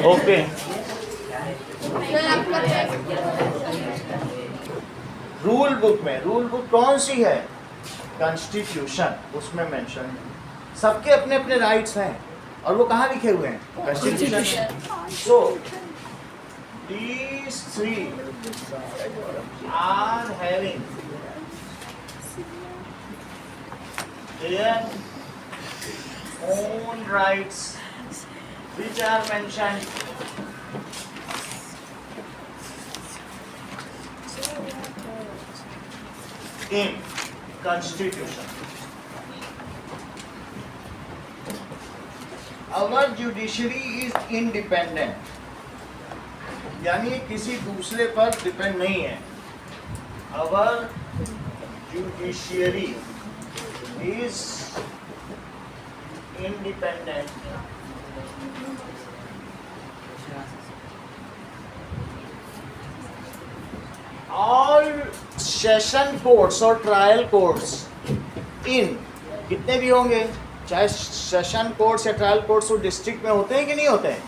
Okay, rule book में, rule book कौन सी है? कॉन्स्टिट्यूशन, उसमें मेंशन है। सबके अपने अपने राइट्स हैं और वो कहाँ लिखे हुए हैं? Constitution. So these three are having their own rights which are mentioned in Constitution. Our judiciary is independent, यानी किसी दूसरे पर डिपेंड नहीं है। Our judiciary is independent. All session courts और ट्रायल कोर्ट्स इन कितने भी होंगे, चाहे सेशन कोर्ट्स या ट्रायल कोर्ट्स वो डिस्ट्रिक्ट में होते हैं कि नहीं होते हैं,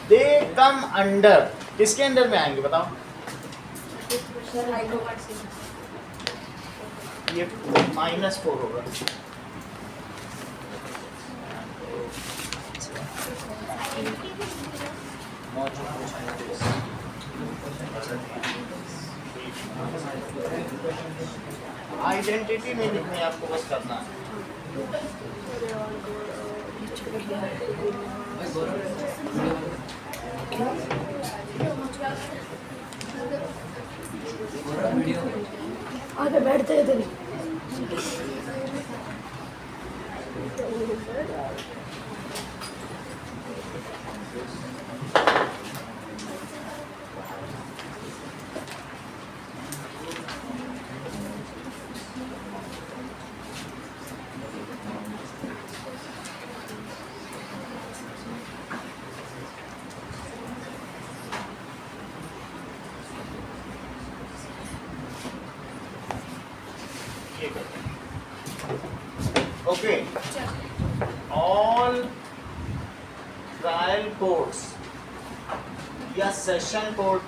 दे कम अंडर, किसके अंडर में आएंगे बताओ? ये -4 होगा। आइडेंटिटी नहीं लिखनी, आपको बस करना है। आगे बैठते हैं तेरी। Okay, all trial courts या सेशन कोर्ट,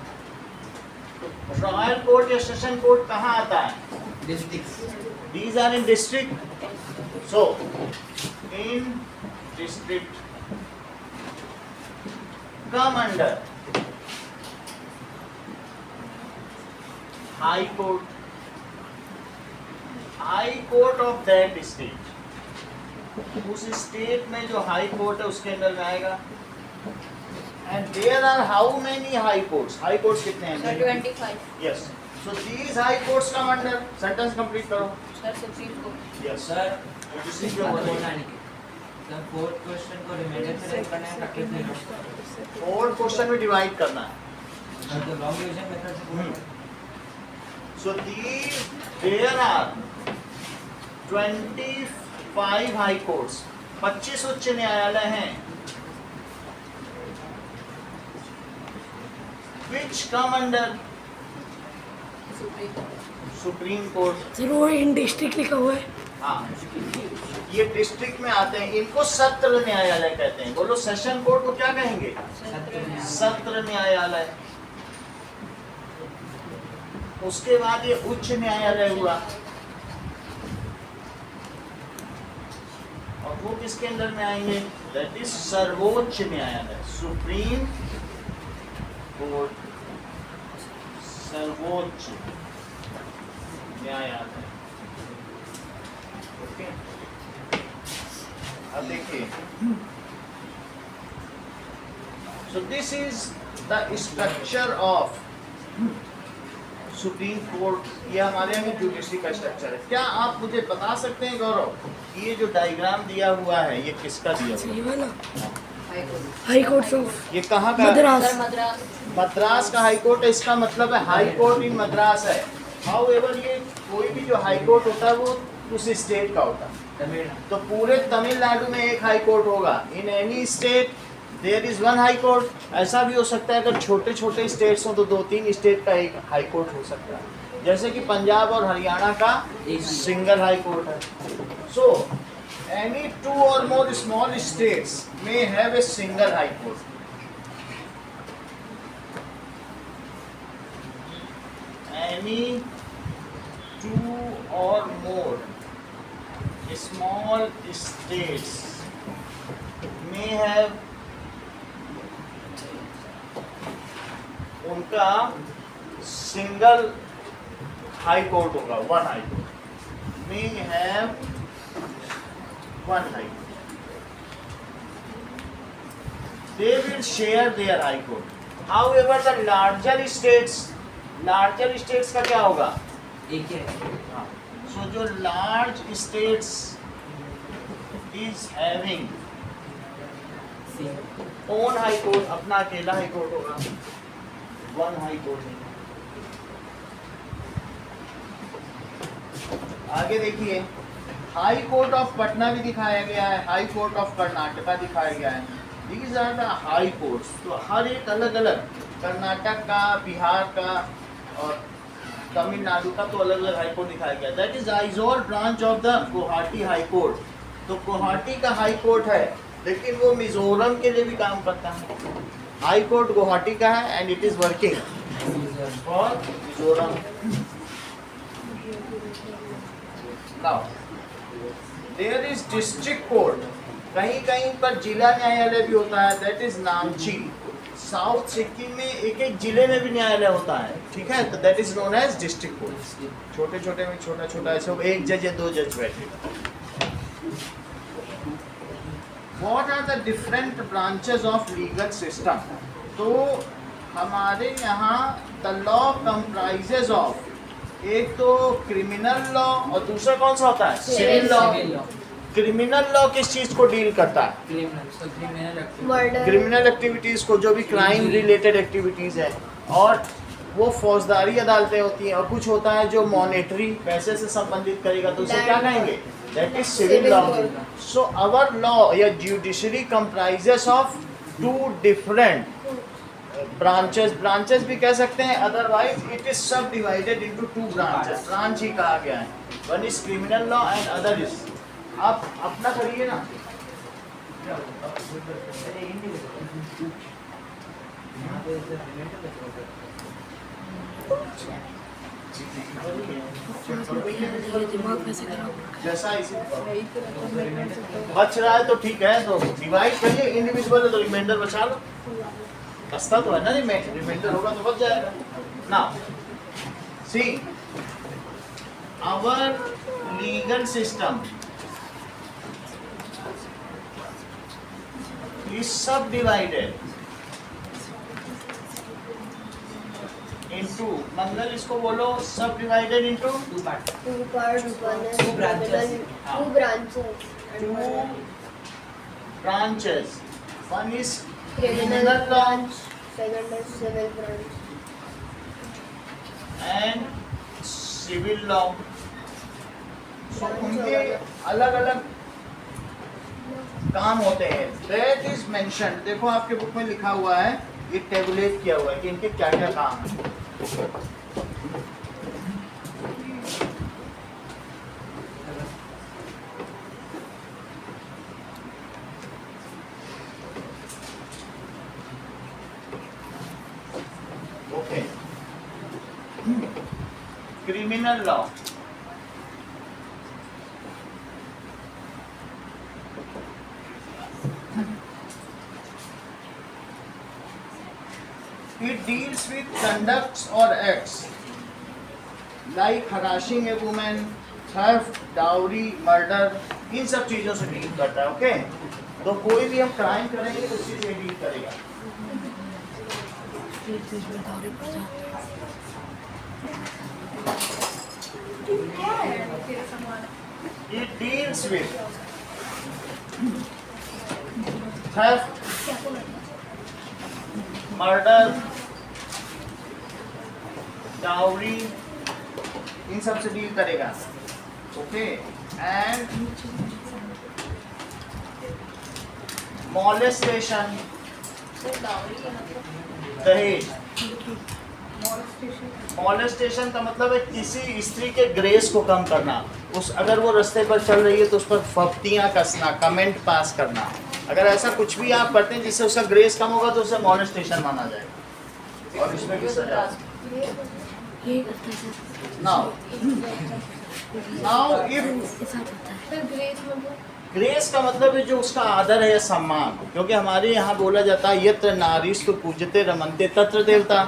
ट्रायल कोर्ट या सेशन कोर्ट कहाँ आता है? District. These are in district. So in district come under high court, high court of that state. उस स्टेट में जो हाई कोर्ट है उसके अंदर में आएगा। And there are how many high courts? High courts कितने हैं? 25। Yes, so these high courts come under, sentence complete करो। Sir supreme court. Yes sir इसी के बोलिए। सर फोर्थ क्वेश्चन को रिमाइंडर से राइट करना है ताकि फिर 4 क्वेश्चन में डिवाइड करना है। तो लॉन्ग डिवीजन मेथड से पूरा सो these there are 25 high courts, 25 उच्च न्यायालय हैं which come under supreme court. Sir वो इन डिस्ट्रिक्ट लिखा हुआ है। हाँ, ये डिस्ट्रिक्ट में आते हैं, इनको सत्र न्यायालय कहते हैं। बोलो सेशन कोर्ट को क्या कहेंगे? सत्र न्यायालय। उसके बाद ये उच्च न्यायालय हुआ, और वो किसके अंदर में आएंगे? दैट इज सर्वोच्च न्यायालय, सुप्रीम कोर्ट, सर्वोच्च न्यायालय। ओके, अब देखिए, so this is the structure of supreme court. ये हमारे यहाँ जुडिशरी का स्ट्रक्चर है। क्या आप मुझे बता सकते हैं गौरव, ये जो डायग्राम दिया हुआ है ये किसका दिया हुआ है? ये वाला हाई कोर्ट ऑफ ये कहाँ का? मद्रास। मद्रास। मद्रास का हाई कोर्ट है। इसका मतलब है हाई कोर्ट इन मद्रास है। हाउएवर ये कोई भी जो हाई कोर्ट होता है वो उस स्टेट का होता है। तो पूरे तमिलनाडु में एक हाई कोर्ट होगा। In any state there is one high court. ऐसा भी हो सकता है अगर छोटे छोटे स्टेट्स हों तो 2-3 स्टेट का एक हाई कोर्ट हो सकता है, जैसे कि पंजाब और हरियाणा का सिंगल हाई कोर्ट है। सो any two or more small states may have a single high court. Any two or more small states may have उनका सिंगल हाई कोर्ट होगा, one high court, may have one high court, they will share their high court. However, the larger states का क्या होगा? एक है So जो large states is having own high court, अपना अकेला हाई कोर्ट होगा, वन हाई कोर्ट है। आगे देखिए, हाई कोर्ट ऑफ पटना भी दिखाया गया है, हाई कोर्ट ऑफ कर्नाटका दिखाया गया है। These are the high courts. तो हर एक अलग अलग, कर्नाटक का, बिहार का और तमिलनाडु का तो अलग अलग हाई कोर्ट दिखाया गया। That is Aizawl branch of the Guwahati high court. तो गुवाहाटी का हाई कोर्ट है, लेकिन वो मिजोरम के लिए भी काम करता है। हाई कोर्ट गुवाहाटी का है and it is working for Mizoram. Now there is district court, कहीं कहीं पर जिला न्यायालय भी होता है, that is Namchi. South Sikkim में एक एक जिले में भी न्यायालय होता है, ठीक है, तो that is known as district court. छोटे छोटे में छोटा छोटा ऐसे एक जज या दो जज बैठेगा। What are the different branches of legal system? तो हमारे यहाँ the law comprises of, एक तो क्रिमिनल लॉ और दूसरा कौन सा होता है? Civil law. क्रिमिनल लॉ किस चीज को डील करता है? क्रिमिनल एक्टिविटीज को, जो भी क्राइम रिलेटेड एक्टिविटीज है, और वो फौजदारी अदालतें होती हैं, और कुछ होता है जो मॉनेटरी पैसे से संबंधित करेगा, तो उसे क्या कहेंगे? That is civil law. So our law या judiciary comprises of two different branches भी कह सकते हैं, otherwise it is sub divided into two branches. Branch ही कहा गया है, one is criminal law and other is, आप अपना करिए ना। दिमाग कैसे खराब? जैसा इसी बच रहा है तो ठीक है, तो डिवाइड करिए, इंडिविजुअल है तो रिमाइंडर बचा लो, बचता तो है ना, रिमाइंडर होगा तो बच जाएगा ना। See our legal system is subdivided into, Mangal इसको बोलो, subdivided into Two parts. One is Two branches. Two branches. two branches. One is Criminal criminal law branch. Second is civil branch. and civil law. So उनके अलग अलग काम होते हैं। That is mentioned, देखो आपके बुक में लिखा हुआ है, ये टेबुलेट किया हुआ है कि इनके क्या क्या काम है। Okay, criminal law, it deals with conducts or acts like harassing a woman, theft, dowry, murder, इन सब चीजों से डील करता है। ओके, तो कोई भी हम क्राइम करेंगे तो उसी से डील करेगा। It deals with theft, murder, dowry, इन सब से डील करेगा। ओके, एंड मॉलेस्टेशन, दहेज, मॉलेस्टेशन का मतलब है किसी स्त्री के ग्रेस को कम करना। उस अगर वो रास्ते पर चल रही है तो उस पर फप्तियाँ कसना, कमेंट पास करना, अगर ऐसा कुछ भी आप करते हैं जिससे उसका ग्रेस कम होगा तो उसे मॉलेस्टेशन माना जाएगा और इसमें भी सजा। ये करता है सर। नाउ इफ इसके साथ होता है। फिर ग्रेस मतलब ग्रेस का मतलब है जो उसका आदर है या सम्मान, क्योंकि हमारे यहाँ बोला जाता है यत्र नारीस्तु पूजते रमन्ते तत्र देवता।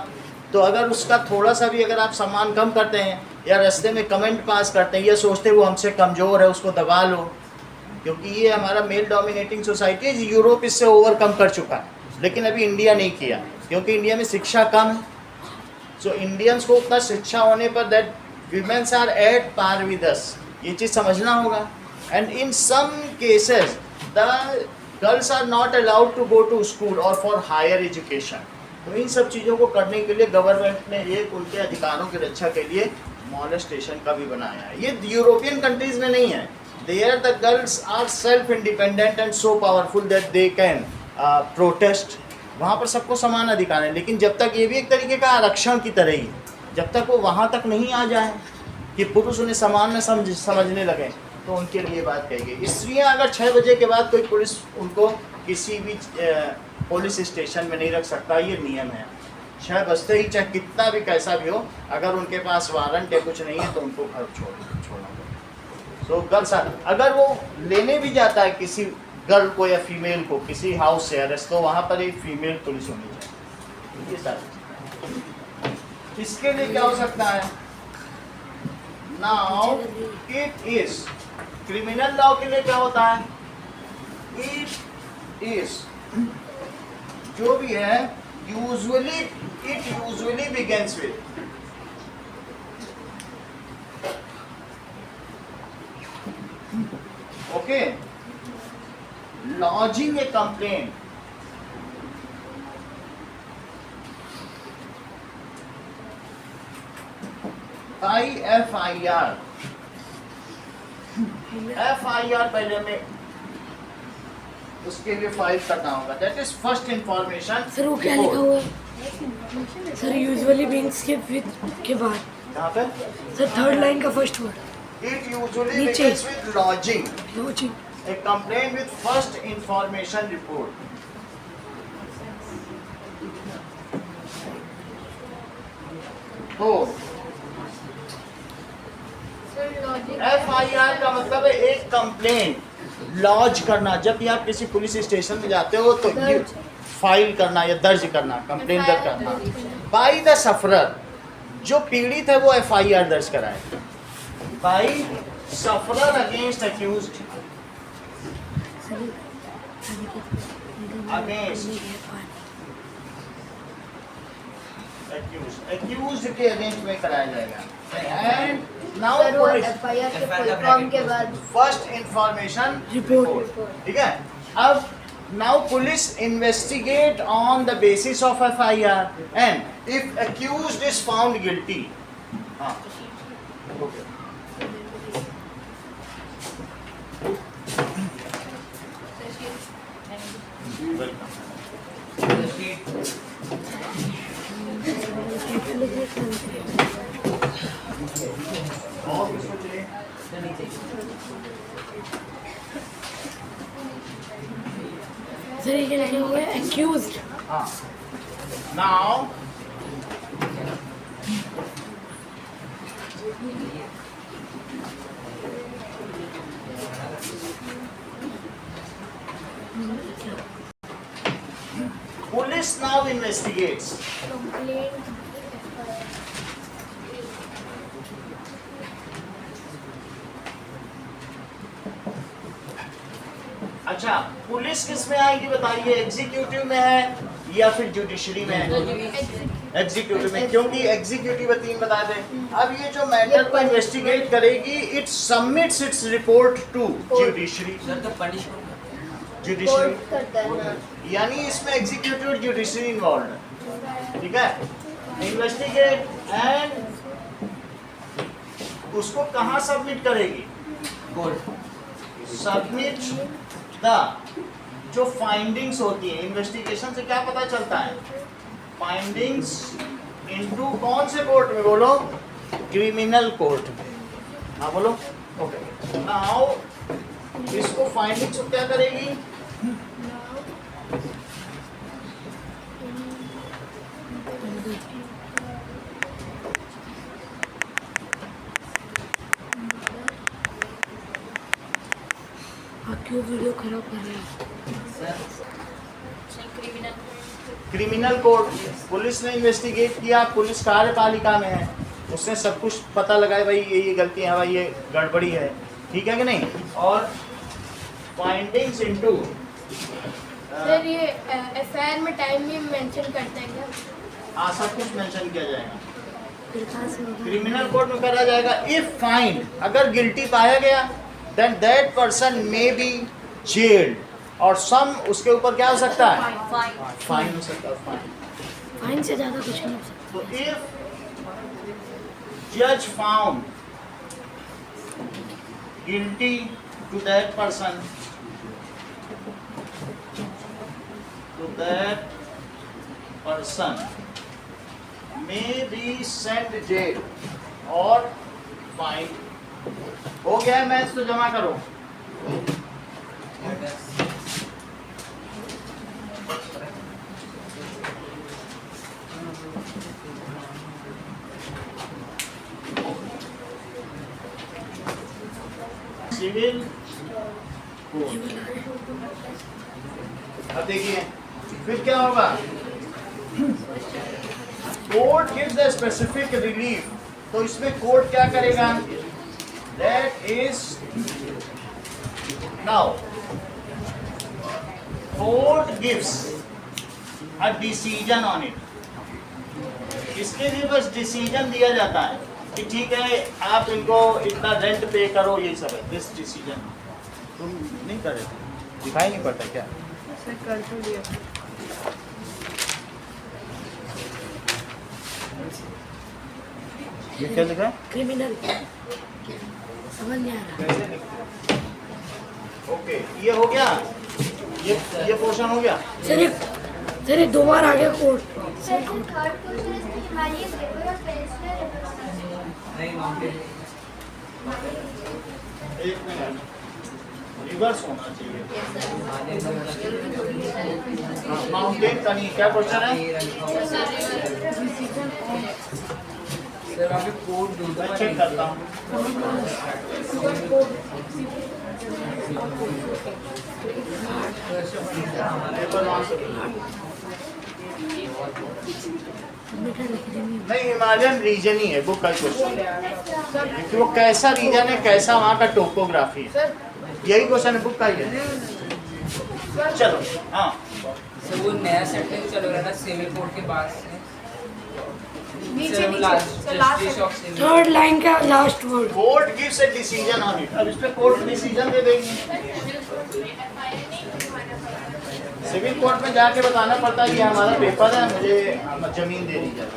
तो अगर उसका थोड़ा सा भी अगर आप सम्मान कम करते हैं या रास्ते में कमेंट पास करते हैं या सोचते हैं वो हमसे कमज़ोर है उसको दबा लो, क्योंकि ये हमारा मेल डोमिनेटिंग सोसाइटी है। यूरोप इससे ओवरकम कर चुका है लेकिन अभी इंडिया नहीं किया, क्योंकि इंडिया में शिक्षा कम है। सो इंडियंस को उतना शिक्षा होने पर that women's are at par with us, ये चीज़ समझना होगा। And in some cases the girls are not allowed to go to school और फॉर हायर एजुकेशन। तो इन सब चीज़ों को करने के लिए गवर्नमेंट ने एक उनके अधिकारों की रक्षा के लिए मॉलेस्टेशन का भी बनाया है। ये यूरोपियन कंट्रीज़ में नहीं है। There the girls are self independent and so powerful that they can protest. वहाँ पर सबको समान अधिकार है, लेकिन जब तक ये भी एक तरीके का आरक्षण की तरह ही, जब तक वो वहाँ तक नहीं आ जाए कि पुरुष उन्हें समान में समझने लगे तो उनके लिए बात कही गई। स्त्रियाँ अगर 6 बजे के बाद कोई पुलिस उनको किसी भी पुलिस स्टेशन में नहीं रख सकता, ये नियम है। 6 बजते ही चाहे कितना भी कैसा भी हो, अगर उनके पास वारंट या कुछ नहीं है तो उनको घर छोड़ना पड़ेगा। सो गर्ल्स अगर वो लेने भी जाता है किसी गर्ल को या फीमेल को किसी हाउस से अरेस्ट, तो वहाँ पर एक फीमेल पुलिस होनी चाहिए। ये सारी इसके लिए क्या हो सकता है? Now it is criminal law के लिए क्या होता है? इट इज जो भी है usually begins with okay lodging A complaint by FIR। FIR पहले हमें उसके लिए फाइल करना होगा, that is first information. Sir वो क्या लिखा हुआ है? सर यूजुअली बिगिंस के बाद यहाँ पे सर थर्ड लाइन का फर्स्ट वर्ड इट यूजुअली नीचे। Begins with lodging lodging. a complaint with first information report। तो FIR का मतलब है एक कंप्लेंट लॉन्च करना। जब भी आप किसी पुलिस स्टेशन में जाते हो तो ये फाइल करना या दर्ज करना, कंप्लेंट दर्ज करना बाई द सफरर। जो पीड़ित है वो FIR दर्ज कराए by sufferer against accused, accused के अगेंस्ट में कराया जाएगा। एंड नाउ FIR के फुल फॉर्म के बाद फर्स्ट इंफॉर्मेशन रिपोर्ट। ठीक है। अब now police investigate on the basis of FIR and if accused is found guilty। हाँ ओके और किसको चाहिए? सर ये क्या लिखा हुआ है? एक्यूज्ड। हाँ now police now investigates। Complaint अच्छा पुलिस किस में आएगी बताइए? एग्जीक्यूटिव में है या फिर जुडिशरी में है? एग्जीक्यूटिव में, क्योंकि एग्जीक्यूटिव 3 बता दें। अब ये जो मैटर को इन्वेस्टिगेट करेगी it submits its report to judiciary. Sir तो पनिश जुडिशरी कोर्ट करता है ना। यानी इसमें एग्जीक्यूटिव और जुडिशरी इन्वॉल्व है, ठीक है। इन्वेस्टिगेट एंड उसको कहाँ सबमिट करेगी? कोर्ट। सबमिट द जो फाइंडिंग्स होती है इन्वेस्टिगेशन से क्या पता चलता है? फाइंडिंग्स इनटू कौन से कोर्ट में बोलो? क्रिमिनल कोर्ट में। हाँ बोलो। ओके, नाउ इसको फाइंडिंग्स क्या करेगी? क्यों वीडियो खराब कर रहे हैं? क्रिमिनल क्रिमिनल कोर्ट, पुलिस ने इन्वेस्टिगेट किया, पुलिस कार्यपालिका में है, उसने सब कुछ पता लगाया, भाई ये गलती है, भाई ये गड़बड़ी है, ठीक है कि नहीं? और फाइंडिंग्स इनटू सर ये एफआईआर में टाइम भी मेंशन करते हैं क्या? सब कुछ मेंशन किया जाएगा। फिर कहाँ से होगा? क्रिमिनल कोर्ट में करा जाएगा। इफ फाइंड, अगर गिल्टी पाया गया, then that person may be jailed, और सम उसके ऊपर क्या हो सकता है? फाइन हो सकता है। फाइन। फाइन से ज़्यादा कुछ नहीं हो सकता। So if judge found guilty to that person, may be sent jail or fined. हो गया है मैथ्स, तो जमा करो। Civil code. अब देखिए फिर क्या होगा? Court gives the specific relief, तो इसमें कोर्ट क्या करेगा? That is now court gives a decision on it. इसके लिए बस डिसीजन दिया जाता है कि ठीक है आप इनको इतना रेंट पे करो, ये सब है। दिस डिसीजन तुम नहीं कर रहे थे, दिखाई नहीं पड़ता क्या? कर तो दिया। ये क्या लिखा है? क्रिमिनल समझ नहीं आ रहा। ओके, ये हो गया, ये पोर्शन हो गया। सर एक 2 बार आ गया court. Sir third question is कि हमारी पेपर और पेंसिल नहीं माउंटेन एक मिनट, रिवर्स होना चाहिए। माउंटेन का नहीं, क्या क्वेश्चन है? सर वहाँ पे कोड दो मैं चेक करता हूँ। पेपर वहाँ से नहीं, हिमालयन रीजन ही है बुक का क्वेश्चन, क्योंकि वो कैसा रीजन है, कैसा वहाँ का टोपोग्राफी है, यही क्वेश्चन है बुक का ही है। चलो हाँ, सर वो नया सेंटेंस चल रहा है ना सिविल कोड के बाद से, नीचे सर वो नीचे लास्ट थर्ड लाइन का last word. Court gives a decision on it. अब इस पे कोर्ट डिसीजन दे देगी। सिविल कोर्ट में जाके बताना पड़ता है कि हमारा पेपर है, मुझे जमीन दे दी जाए।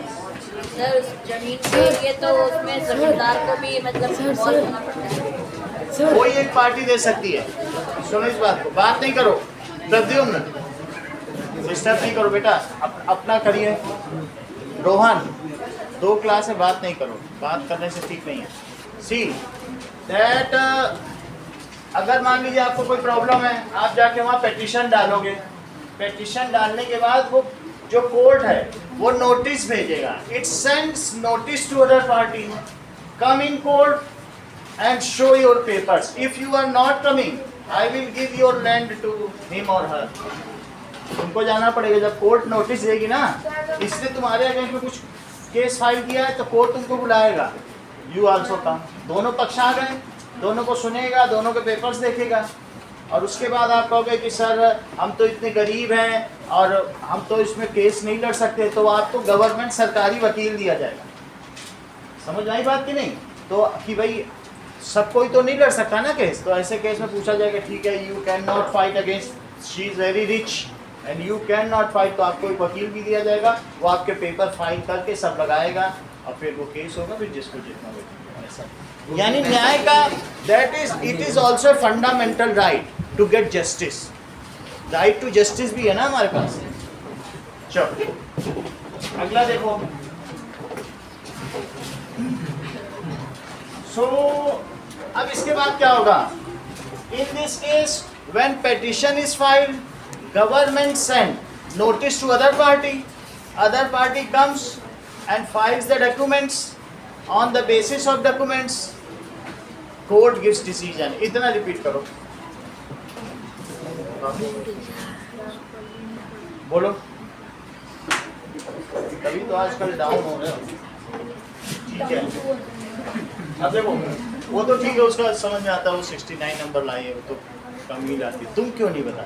सर जमीन के लिए तो उसमें जमींदार को भी मतलब इन्वॉल्व होना पड़ता है। सर कोई एक पार्टी दे सकती है। सुनो इस बात को, बात नहीं करो प्रद्युम्न, डिस्टर्ब नहीं करो बेटा, अपना करिए। रोहन 2 क्लास में बात नहीं करो, बात करने से ठीक नहीं है। सी दैट अगर मान लीजिए आपको कोई प्रॉब्लम है, आप जाके वहाँ पेटिशन डालोगे, पेटिशन डालने के बाद वो जो कोर्ट है वो नोटिस भेजेगा। It sends notice to other party, come in court and show your papers. If you are not coming, I will give your land to him or her. तुमको जाना पड़ेगा, जब कोर्ट नोटिस देगी ना, इसने तुम्हारे अगेंस्ट में कुछ केस फाइल किया है तो कोर्ट तुमको बुलाएगा। You also come. दोनों पक्ष आ गए, दोनों को सुनेगा, दोनों के पेपर्स देखेगा, और उसके बाद आप कहोगे कि सर हम तो इतने गरीब हैं और हम तो इसमें केस नहीं लड़ सकते, तो आपको गवर्नमेंट सरकारी वकील दिया जाएगा। समझ आई बात कि नहीं? तो कि भाई सब कोई तो नहीं लड़ सकता ना केस, तो ऐसे केस में पूछा जाएगा ठीक है you can not fight against, she is very rich and you can not fight, तो आपको एक वकील भी दिया जाएगा, वो आपके पेपर फाइल करके सब लगाएगा और फिर वो केस होगा, फिर जिसको जितना हो ऐसा। यानी न्याय का that is, it is also fundamental right to get justice. Right to justice भी है ना हमारे पास। चलो अगला देखो, सो अब इसके बाद क्या होगा? In this case when petition is filed, government send notice to other party comes and files the documents. On the basis of documents court gives decision. इतना रिपीट करो. बोलो. तभी तो आजकल डाउन हो रहे हो. ठीक है. अब देखो, वो तो ठीक है, उसका समझ में आता है, वो 69 नंबर लाई है, वो तो कम ही लाती. तुम क्यों नहीं बता?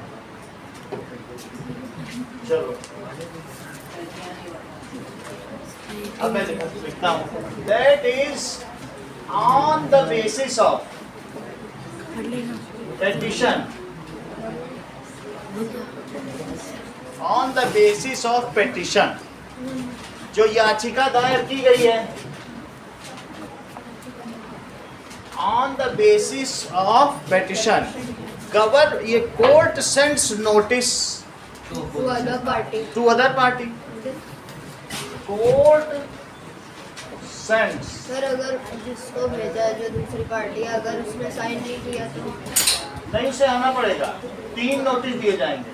चलो अब मैं लिखता हूँ. That is on the basis of petition. On the basis of petition, जो याचिका दायर की गई है, on the basis of petition ये court sends notice to other party. To other party. Court sends. Sir अगर जिसको भेजा जो दूसरी पार्टी है, अगर उसने साइन नहीं किया तो नहीं, उसे आना पड़ेगा. 3 नोटिस दिए जाएंगे.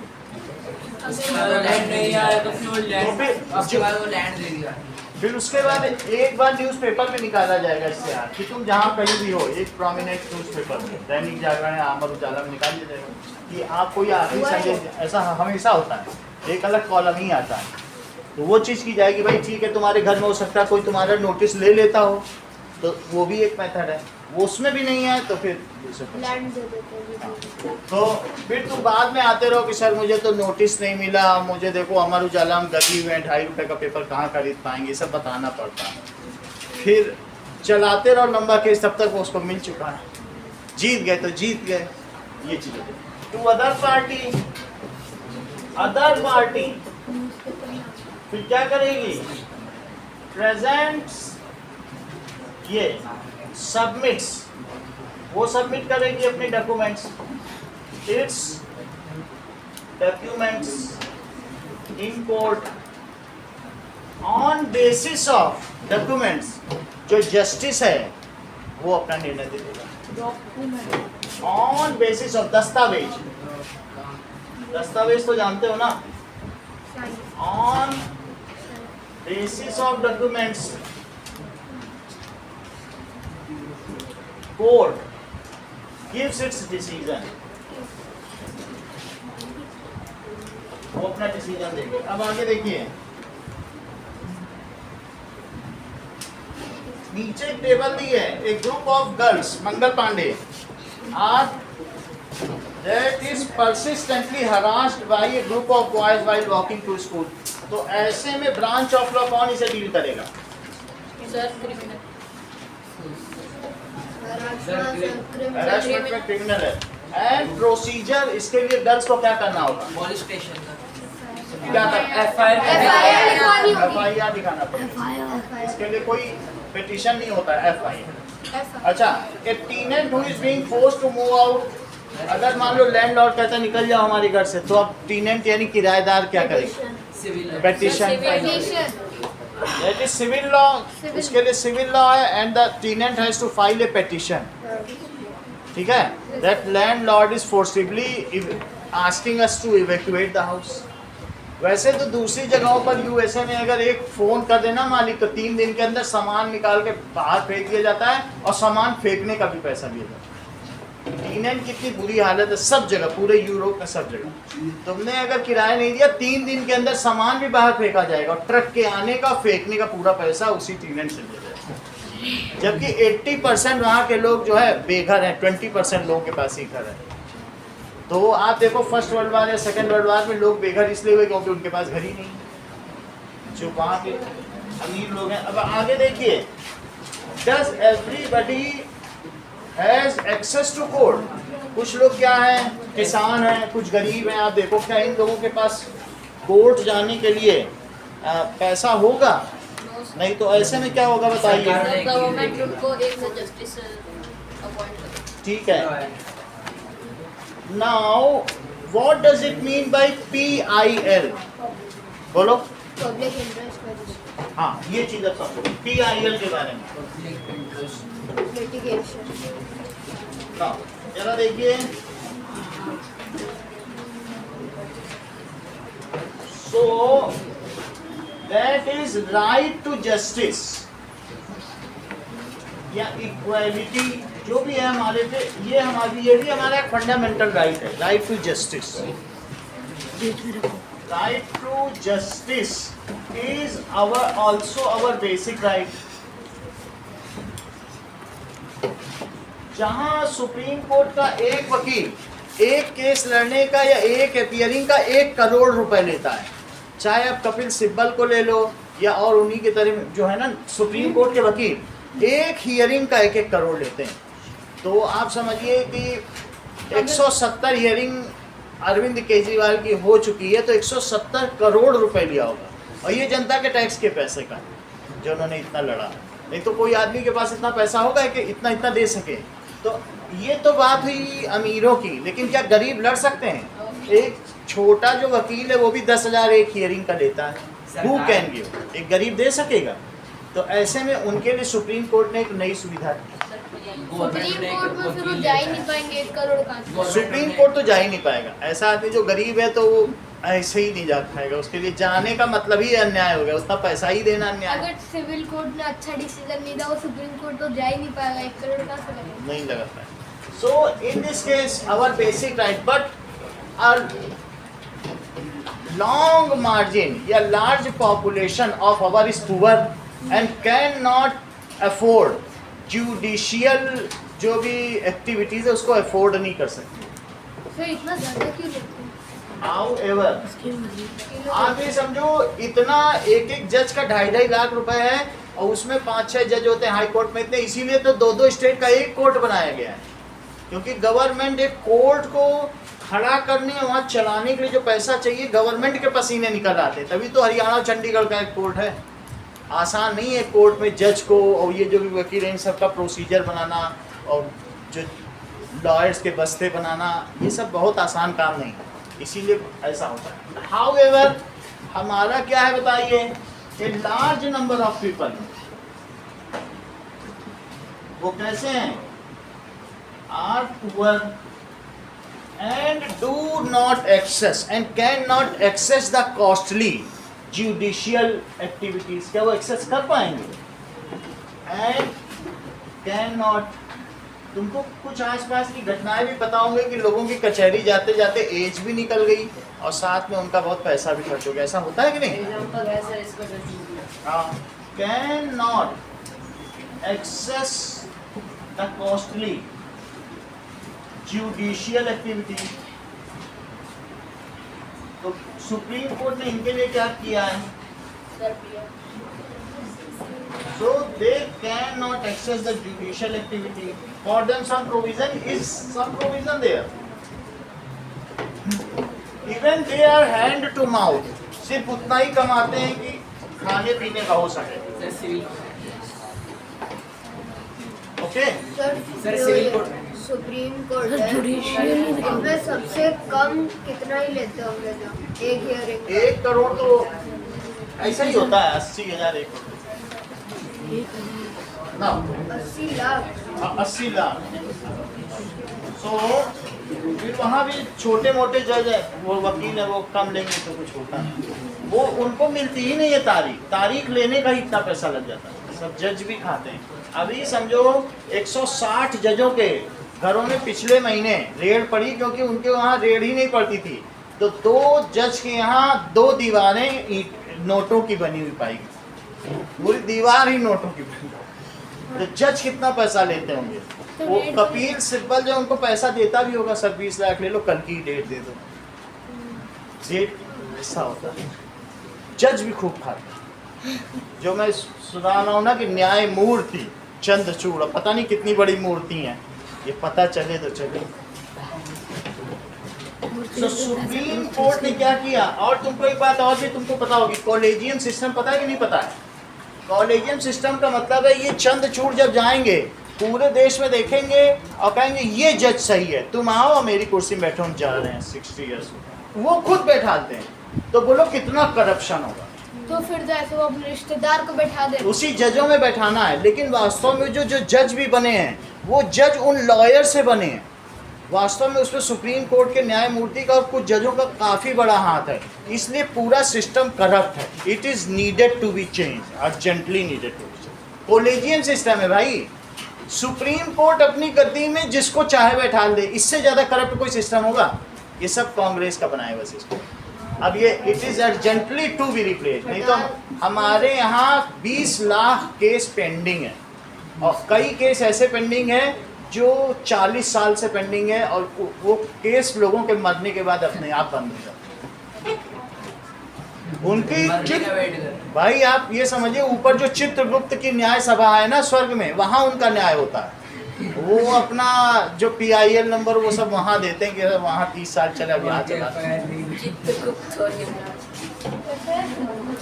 लैंड नहीं आया तो फिर वो तो लैंड, फिर उसके बाद वो लैंड दे दिया. फिर उसके बाद एक बार न्यूज़पेपर में निकाला जाएगा इश्तेहार कि तुम जहाँ कहीं भी हो, एक प्रोमिनेंट न्यूज़पेपर में, दैनिक जागरण या अमर उजाला में निकाल दिया जाएगा कि आप कोई आखिरी संदेश. ऐसा हमेशा होता है, एक अलग कॉलम ही आता है. तो वो चीज़ की जाएगी, भाई ठीक है, तुम्हारे घर में हो सकता है कोई तुम्हारा नोटिस ले लेता हो, तो वो भी एक मेथड है. वो उसमें भी नहीं है तो फिर लैंड दे देते हैं. तो फिर तुम बाद में आते रहो कि सर मुझे तो नोटिस नहीं मिला, मुझे देखो अमर उजाला हम गरीब हैं, 2.5 रुपये का पेपर कहाँ खरीद पाएंगे, सब बताना पड़ता है. फिर चलाते रहो लंबा केस, तब तक उसको मिल चुका है. जीत गए तो जीत गए. ये चीज़ें टू अदर पार्टी फिर क्या करेगी? प्रेजेंट्स, ये सबमिट्स, वो सबमिट करेगी अपने documents. It's documents in court on basis of documents. जो जस्टिस है वो अपना निर्णय दे देगा. ऑन बेसिस ऑफ दस्तावेज. दस्तावेज तो जानते हो ना. On basis of documents court gives its decision. वो अपना डिसीजन देंगे. अब आगे देखिए, नीचे एक टेबल दी है. A group of girls, Mangal Pandey, are that is persistently harassed by a group of boys while walking to school. तो ऐसे में ब्रांच ऑफ लॉ कौन इसे डील करेगा? Sir criminal. हरासमेंट में क्रिमिनल है. एंड प्रोसीजर, इसके लिए गर्ल्स को क्या करना होगा? पुलिस स्टेशन का क्या करना? FIR दिखाना पड़ेगा. इसके लिए कोई पिटीशन नहीं होता है, FIR. अच्छा, a tenant who is being forced to move out. अगर मान लो लैंडलॉर्ड कहता है निकल जाओ हमारे घर से, तो अब टेनेंट यानी किराएदार क्या करेगा? Civil petition. That is civil law. उसके लिए सिविल लॉ है and the tenant has to file a petition. ठीक है. That landlord is forcibly asking us to evacuate the house. वैसे तो दूसरी जगहों पर यूएसए में अगर एक फ़ोन कर देना मालिक, तो 3 दिन के अंदर सामान निकाल के बाहर फेंक दिया जाता है और सामान फेंकने का भी पैसा दिया जाता है. टेनेंट कितनी बुरी हालत है सब जगह, पूरे यूरोप में सब जगह. तुमने अगर किराया नहीं दिया, 3 दिन के अंदर सामान भी बाहर फेंका जाएगा और ट्रक के आने का फेंकने का पूरा पैसा उसी टेनेंट से दिया जाएगा. जबकि 80% वहाँ के लोग जो है बेघर हैं, 20% लोगों के पास ही घर है. तो आप देखो फर्स्ट वर्ल्ड वार या सेकेंड वर्ल्ड वार में लोग बेघर इसलिए हुए क्योंकि उनके पास घर ही नहीं, जो वहाँ के अमीर लोग हैं. अब आगे देखिए, does everybody has access to court. कुछ लोग क्या हैं, किसान हैं, कुछ गरीब हैं. आप देखो क्या इन लोगों के पास कोर्ट जाने के लिए पैसा होगा? नहीं. तो ऐसे में क्या होगा बताइए? गवर्नमेंट उनको एक जस्टिस अपॉइंट करे. ठीक है. Now what does it mean bye PIL? बोलो. पब्लिक इंटरेस्ट हाँ ये चीज अब समझो TIL के बारे में। लिटिगेशन। हाँ, जरा देखिए, so that is right to justice या इक्वालिटी जो भी है हमारे पे, ये भी हमारा एक फंडामेंटल राइट है, right to justice. Right to justice is our also our basic right. जहां सुप्रीम कोर्ट का एक वकील एक केस लड़ने का या एक अपीयरिंग का 1 करोड़ रुपए लेता है, चाहे आप कपिल सिब्बल को ले लो या और उन्हीं की तरह जो है ना सुप्रीम कोर्ट के वकील एक हियरिंग का 1-1 करोड़ लेते हैं। तो आप समझिए कि 170 हियरिंग अरविंद केजरीवाल की हो चुकी है, तो 170 करोड़ रुपए लिया होगा, और ये जनता के टैक्स के पैसे का जो उन्होंने इतना लड़ा। नहीं तो कोई आदमी के पास इतना पैसा होगा कि इतना दे सके। तो ये तो बात हुई अमीरों की, लेकिन क्या गरीब लड़ सकते हैं? एक छोटा जो वकील है वो भी 10,000 एक हियरिंग का लेता है, हु कैन गिव? एक गरीब दे सकेगा? तो ऐसे में उनके लिए सुप्रीम कोर्ट ने एक नई सुविधा दी। सुप्रीम कोर्ट में फिर वो जा ही नहीं पाएंगे 1 करोड़ का। सुप्रीम कोर्ट तो जा ही नहीं पाएगा। ऐसा आदमी जो गरीब है तो वो ऐसे ही नहीं जा पाएगा, उसके लिए जाने का मतलब ही अन्याय हो गया, उतना पैसा ही देना अन्याय। अगर सिविल कोर्ट ने अच्छा डिसीजन नहीं दिया वो सुप्रीम कोर्ट तो जा ही नहीं पाएगा, 1 करोड़ कहाँ से लगेगा? नहीं लगा पाएगा। So in this case our basic right, but a long margin या large population of our is poor and cannot afford judicial जो भी activities है उसको afford नहीं कर सकते। फिर इतना ज़्यादा क्यों लेते हैं? However, आप ये समझो इतना एक जज का 2.5 लाख रुपए है और उसमें 5-6 जज होते हैं हाई कोर्ट में, इतने इसीलिए तो 2-2 स्टेट का एक कोर्ट बनाया गया है, क्योंकि गवर्नमेंट एक कोर्ट को खड़ा करने वहाँ चलाने के लिए जो पैसा चाहिए गवर्नमेंट के पसीने निकल आते, तभी तो हरियाणा चंडीगढ़ का एक कोर्ट है। आसान नहीं है कोर्ट में जज को और ये जो भी वकील हैं इन सबका प्रोसीजर बनाना और जो लॉयर्स के बस्ते बनाना, ये सब बहुत आसान काम नहीं है, इसीलिए ऐसा होता है। हाउएवर हमारा क्या है बताइए, a large number of people, वो कैसे हैं, are poor and do not access and cannot access the costly judicial activities। क्या वो access कर पाएंगे? and cannot, तुमको कुछ आसपास की घटनाएं भी पता होंगे कि लोगों की कचहरी जाते जाते एज भी निकल गई और साथ में उनका बहुत पैसा भी खर्च हो गया, ऐसा होता है कि नहीं? हाँ, can not access the costly judicial activity. तो सुप्रीम कोर्ट ने इनके लिए क्या किया है? So they cannot access the judicial activity. For them some provision there. Even they are hand to mouth. सिर्फ उतना ही कमाते हैं कि खाने पीने का हो सके। ओके? सर सिविल कोर्ट में सुप्रीम कोर्ट है, इनमें सबसे कम कितना ही लेते होंगे जो एक हियरिंग? 1 करोड़ तो ऐसा ही होता है, 80,000 1 करोड़ ना, 80 लाख। 80 लाख। सो फिर वहाँ भी छोटे मोटे जज है, वो वकील है, वो कम लेंगे तो कुछ होता नहीं, वो उनको मिलती ही नहीं है तारीख लेने का ही इतना पैसा लग जाता है, सब जज भी खाते हैं। अभी समझो 160 जजों के घरों में पिछले महीने रेड पड़ी, क्योंकि उनके वहाँ रेड ही नहीं पड़ती थी, तो 2 जज के यहाँ 2 दीवारें नोटों की बनी हुई पाई गई, पूरी दीवार ही नोटों की बनी। तो जज कितना पैसा लेते होंगे? वो कपिल सिब्बल जो उनको पैसा देता भी होगा, सर 20 लाख ले लो, कल की डेट दे दो, डेट ऐसा होता है। जज भी खूब खाते, जो मैं सुना रहा हूँ ना कि न्याय मूर्ति चंद्रचूड़, पता नहीं कितनी बड़ी मूर्ति हैं, ये पता चले तो चले। तो सुप्रीम कोर्ट ने क्या किया? और तुमको एक बात और भी तुमको पता होगी, कॉलेजियम सिस्टम पता है कि नहीं पता है? कॉलेजियम सिस्टम का मतलब है ये चंद्रचूड़ जब जाएंगे पूरे देश में देखेंगे और कहेंगे ये जज सही है, तुम आओ मेरी कुर्सी में बैठो, हम जा रहे हैं 60 ईयर्स, वो खुद बैठाते हैं। तो बोलो कितना करप्शन होगा। तो फिर जैसे वो अपने रिश्तेदार को बैठा दे। उसी जजों में बैठाना है, लेकिन वास्तव में जो जज भी बने हैं वो जज उन लॉयर से बने हैं। वास्तव में उसमें सुप्रीम कोर्ट के न्यायमूर्ति का और कुछ जजों का काफ़ी बड़ा हाथ है, इसलिए पूरा सिस्टम करप्ट है। It is needed to be change, urgently needed to be change. Collegium system है भाई, सुप्रीम कोर्ट अपनी गद्दी में जिसको चाहे बैठा दे, इससे ज़्यादा करप्ट कोई सिस्टम होगा? ये सब कांग्रेस का बनाया हुआ सिस्टम। अब ये it is urgently to be replace, नहीं तो हमारे यहाँ 20 लाख केस पेंडिंग है और कई केस ऐसे पेंडिंग है जो 40 साल से पेंडिंग है, और वो केस लोगों के मरने के बाद अपने आप बंद हो जाते हैं। उनकी भाई आप ये समझिए, ऊपर जो चित्रगुप्त की न्याय सभा है ना स्वर्ग में, वहाँ उनका न्याय होता है। वो अपना जो PIL नंबर वो सब वहाँ देते हैं कि वहाँ 30 साल चले, अब यहाँ चला।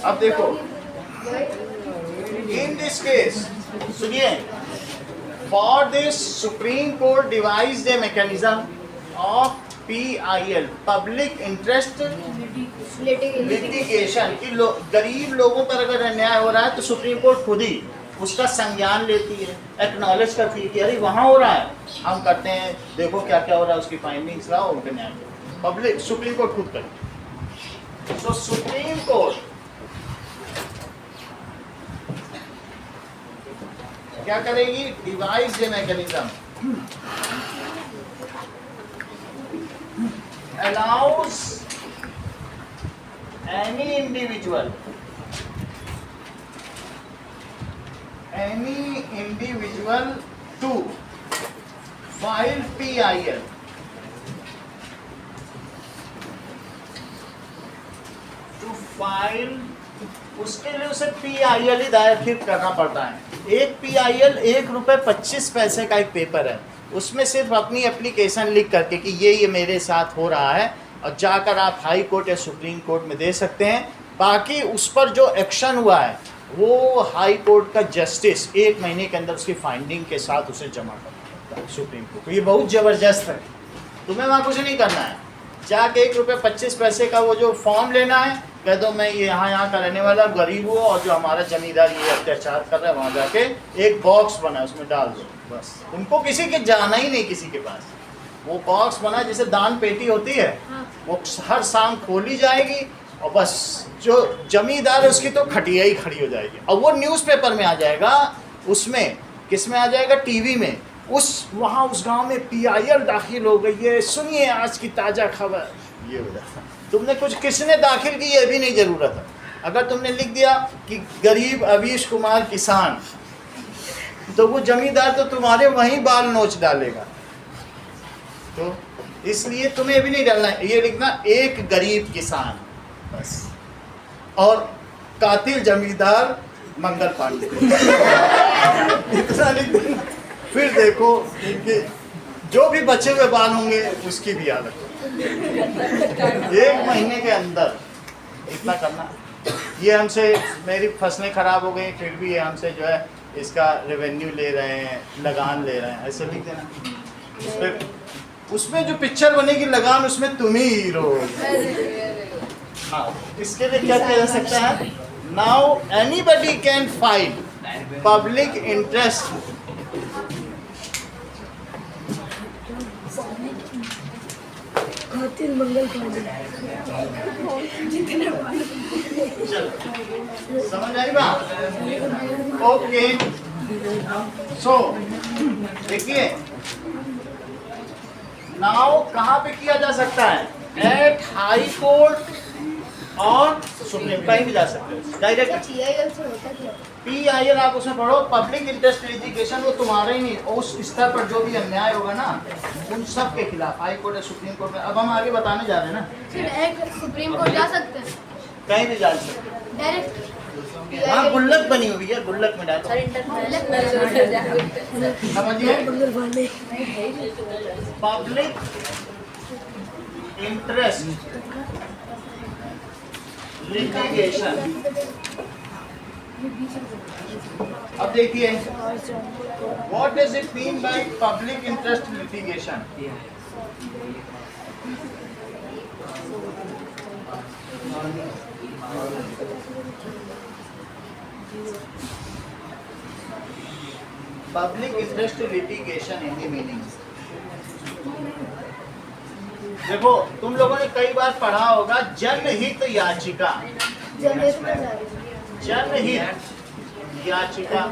अब देखो इन दिस केस, सुनिए, for this supreme court devised a mechanism of PIL, public interest litigation, कि गरीब लोगों पर अगर अन्याय हो रहा है तो सुप्रीम कोर्ट खुद ही उसका संज्ञान लेती है, एक्नॉलेज करती है कि अरे वहाँ हो रहा है, हम करते हैं, देखो क्या क्या हो रहा है, उसकी फाइंडिंग्स लाओ, उनके न्याय करो। पब्लिक सुप्रीम कोर्ट खुद करे। तो सुप्रीम कोर्ट क्या करेगी? Device a mechanism allows any individual to file PIL उसके लिए उसे PIL ही दाखिल करना पड़ता है। एक PIL ₹1.25 का एक पेपर है, उसमें सिर्फ अपनी एप्लीकेशन लिख करके कि ये मेरे साथ हो रहा है, और जाकर आप हाई कोर्ट या सुप्रीम कोर्ट में दे सकते हैं। बाकी उस पर जो एक्शन हुआ है वो हाई कोर्ट का जस्टिस 1 महीने के अंदर उसकी फाइंडिंग के साथ उसे जमा करता है सुप्रीम कोर्ट को। ये बहुत ज़बरदस्त है, तुम्हें वहाँ कुछ नहीं करना है, जाके ₹1.25 का वो जो फॉर्म लेना है, कह दो मैं ये यहाँ का रहने वाला गरीब हूँ और जो हमारा जमींदार ये अत्याचार कर रहा है, वहाँ जाके एक बॉक्स बना है उसमें डाल दो, बस। उनको किसी के जाना ही नहीं, किसी के पास वो बॉक्स बना जैसे दान पेटी होती है, वो हर शाम खोली जाएगी और बस जो जमींदार है उसकी तो खटिया ही खड़ी हो जाएगी। और वो न्यूज़पेपर में आ जाएगा, उसमें किस में आ जाएगा? टीवी में। वहाँ उस गांव में PIL दाखिल हो गई है, सुनिए आज की ताज़ा खबर। ये हो जाता, तुमने कुछ किसने दाखिल की ये भी नहीं ज़रूरत है। अगर तुमने लिख दिया कि गरीब अवीश कुमार किसान, तो वो जमींदार तो तुम्हारे वहीं बाल नोच डालेगा। तो इसलिए तुम्हें भी नहीं डालना है, ये लिखना एक गरीब किसान बस, और कातिल जमींदार मंगल पांडे इतना लिख देना। फिर देखो इनके जो भी बचे हुए बाल होंगे उसकी भी हालत 1 महीने के अंदर इतना करना। ये हमसे मेरी फसलें खराब हो गई, फिर भी ये हमसे जो है इसका रेवेन्यू ले रहे हैं, लगान ले रहे हैं, ऐसे लिख देना। उसमें जो पिक्चर बनेगी लगान, उसमें तुम ही हीरो हो। हाँ, इसके लिए क्या किया जा सकता है? Now anybody can file public interest कातिल मंगल पांडे। समझ आई बात? ओके, सो देखिए नाउ कहाँ पे किया जा सकता है? एट हाई कोर्ट और सुप्रीम, कहीं भी जा सकते हो डायरेक्ट। PIL आप उसमें पढ़ो, पब्लिक इंटरेस्ट लिटिगेशन, वो तुम्हारे ही नहीं, उस स्तर पर जो भी अन्याय होगा ना उन सब के खिलाफ हाई कोर्ट या सुप्रीम कोर्ट में। अब हम आगे बताने जा रहे हैं ना, फिर डायरेक्ट सुप्रीम कोर्ट जा सकते हैं, कहीं भी जा सकते हैं। डायरेक्ट। हाँ, गुल्लक बनी हुई है, गुल्लक में डालो, समझिए। Mangal Pandey. Public interest litigation. अब देखिए what does it mean by public interest litigation? Public interest litigation Hindi meaning. देखो तुम लोगों ने कई बार पढ़ा होगा जनहित याचिका। जनहित याचिका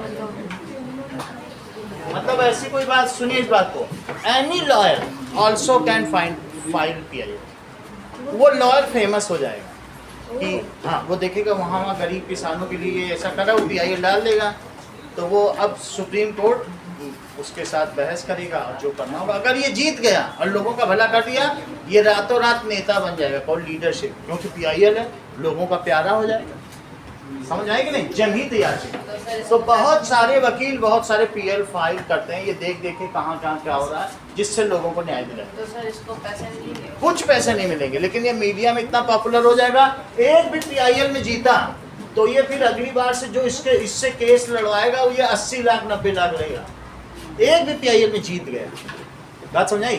मतलब ऐसी कोई बात, सुनिए इस बात को, any lawyer also can file PIL। वो लॉयर फेमस हो जाएगा कि हाँ वो देखेगा वहाँ गरीब किसानों के लिए ऐसा करा, वो PIL डाल देगा, तो वो अब सुप्रीम कोर्ट उसके साथ बहस करेगा और जो करना होगा। अगर ये जीत गया और लोगों का भला कर दिया, ये रातों रात नेता बन जाएगा, कॉल लीडरशिप, क्योंकि PIL है, लोगों का प्यारा हो जाएगा। समझ आएगी नहीं? जनहित याचिका। तो बहुत सारे वकील बहुत सारे PIL फाइल करते हैं, ये देख देख के कहाँ कहाँ क्या हो रहा है, जिससे लोगों को न्याय दिलाए। तो सर इसको पैसे नहीं मिलेंगे? कुछ पैसे नहीं मिलेंगे, लेकिन ये मीडिया में इतना पॉपुलर हो जाएगा। एक भी PIL में जीता तो ये फिर अगली बार से जो इससे केस लड़वाएगा वो ये 80 लाख 90 लाख रहेगा। एक भी PIL में जीत गया, बात समझाई?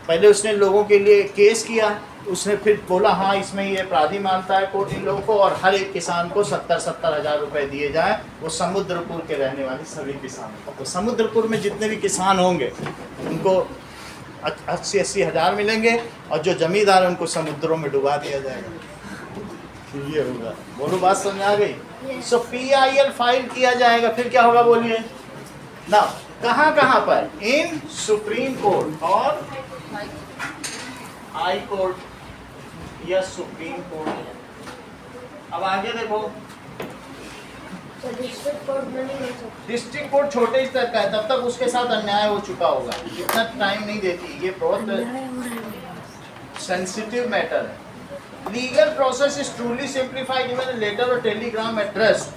पहले उसने लोगों के लिए केस किया, उसने फिर बोला हाँ इसमें ये अपराधी मानता है कोर्ट इन लोगों को, और हर एक किसान को 70-70 हज़ार रुपए दिए जाए, वो समुद्रपुर के रहने वाले सभी किसानों को। तो समुद्रपुर में जितने भी किसान होंगे उनको 80-80 हज़ार मिलेंगे, और जो जमींदार है उनको समुद्रों में डुबा दिया जाएगा। ये होगा, बोलो बात समझ आ गई? सो PIL फाइल किया जाएगा, फिर क्या होगा बोलिए ना? कहाँ कहाँ पर? इन सुप्रीम कोर्ट और हाई कोर्ट या सुप्रीम कोर्ट। अब आगे देखो, डिस्ट्रिक्ट कोर्ट छोटे स्तर का है, तब तक उसके साथ अन्याय हो चुका होगा, इतना टाइम नहीं देती, ये बहुत सेंसिटिव मैटर है। Legal process is truly simplified even letter और टेलीग्राम एड्रेस।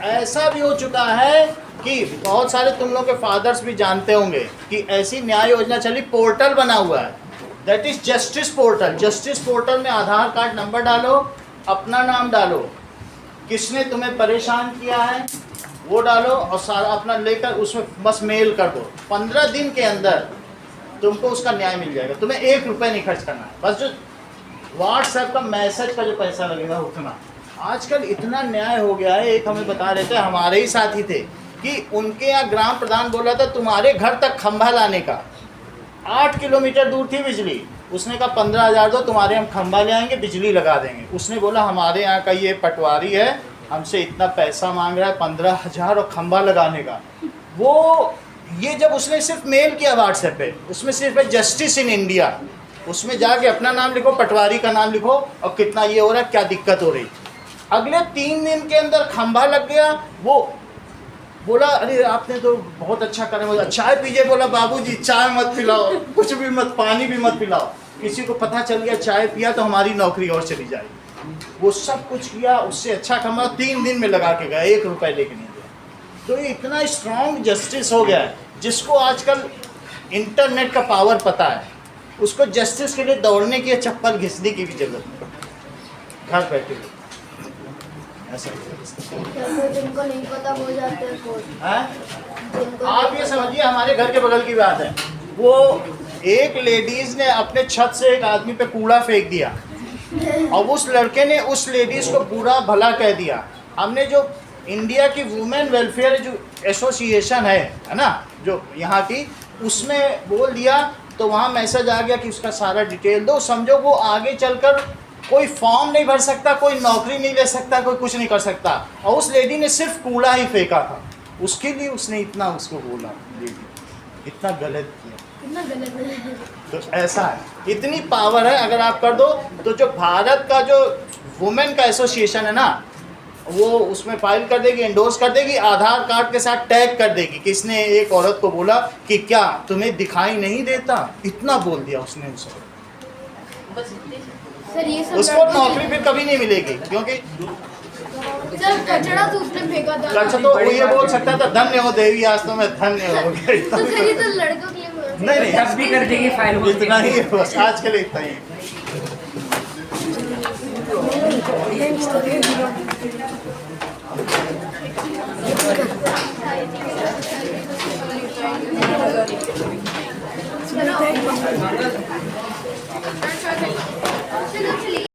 ऐसा भी हो चुका है कि बहुत सारे तुम लोग के फादर्स भी जानते होंगे कि ऐसी न्याय योजना चली, पोर्टल बना हुआ है, that is justice portal. Justice portal में आधार कार्ड नंबर डालो, अपना नाम डालो, किसने तुम्हें परेशान किया है वो डालो, और सारा अपना लेकर उसमें बस मेल कर दो। 15 दिन के अंदर तुमको उसका न्याय मिल जाएगा, तुम्हें 1 रुपये नहीं खर्च करना है, बस जो व्हाट्सएप का मैसेज का जो पैसा लगेगा उतना। आजकल इतना न्याय हो गया है, एक हमें बता रहे थे, हमारे ही साथी थे, कि उनके यहाँ ग्राम प्रधान बोला था तुम्हारे घर तक खंभा लाने का, 8 किलोमीटर दूर थी बिजली, उसने कहा 15,000 दो, तुम्हारे हम खंभा ले आएंगे, बिजली लगा देंगे। उसने बोला हमारे यहाँ का ये पटवारी है, हमसे इतना पैसा मांग रहा है 15,000 और खंभा लगाने का। वो ये जब उसने सिर्फ मेल किया व्हाट्सएप पे, उसमें सिर्फ है जस्टिस इन इंडिया, उसमें जाके अपना नाम लिखो, पटवारी का नाम लिखो और कितना ये हो रहा है, क्या दिक्कत हो रही। अगले 3 दिन के अंदर खंभा लग गया। वो बोला अरे आपने तो बहुत अच्छा करा, बोला चाय पीजिए, बोला बाबूजी चाय मत पिलाओ, कुछ भी मत, पानी भी मत पिलाओ। किसी को पता चल गया चाय पिया तो हमारी नौकरी और चली जाएगी। वो सब कुछ किया, उससे अच्छा खंभा 3 दिन में लगा के गया, 1 रुपये लेके नहीं दिया। तो ये इतना स्ट्रॉन्ग जस्टिस हो गया है, जिसको आजकल इंटरनेट का पावर पता है, उसको जस्टिस के लिए दौड़ने की, चप्पल घिसने की भी जरूरत नहीं, घर बैठे हुए ऐसा। जिनको नहीं पता हो जाते हैं कोर्ट। आप ये समझिए हमारे घर के बगल की बात है, वो एक लेडीज ने अपने छत से एक आदमी पे कूड़ा फेंक दिया, और उस लड़के ने उस लेडीज को बुरा भला कह दिया। हमने जो इंडिया की वुमेन वेलफेयर जो एसोसिएशन है ना, जो यहाँ की, उसमें बोल दिया, तो वहाँ मैसेज आ गया कि उसका सारा डिटेल दो। समझो वो आगे चलकर कोई फॉर्म नहीं भर सकता, कोई नौकरी नहीं ले सकता, कोई कुछ नहीं कर सकता, और उस लेडी ने सिर्फ कूड़ा ही फेंका था, उसके लिए उसने इतना उसको बोला, इतना गलत किया, कितना गलत है। तो ऐसा है, इतनी पावर है। अगर आप कर दो तो जो भारत का जो वुमेन का एसोसिएशन है ना, वो उसमें फाइल कर देगी, एंडोर्स कर देगी, आधार कार्ड के साथ टैग कर देगी कि इसने एक औरत को बोला कि क्या तुम्हें दिखाई नहीं देता, इतना बोल दिया उसने उसे, सर ये सब उसको नौकरी फिर कभी नहीं मिलेगी, क्योंकि सर कचरा तो उसने फेंका था। अच्छा तो वो ये बोल सकता था धन्य हो देवी, आज तो मैं धन्य हो गया। तो सर ये तो लड़कों के लिए नहीं तब भी कर देगी फाइल, इतना ही है बस, आज के लिए इतना ही है।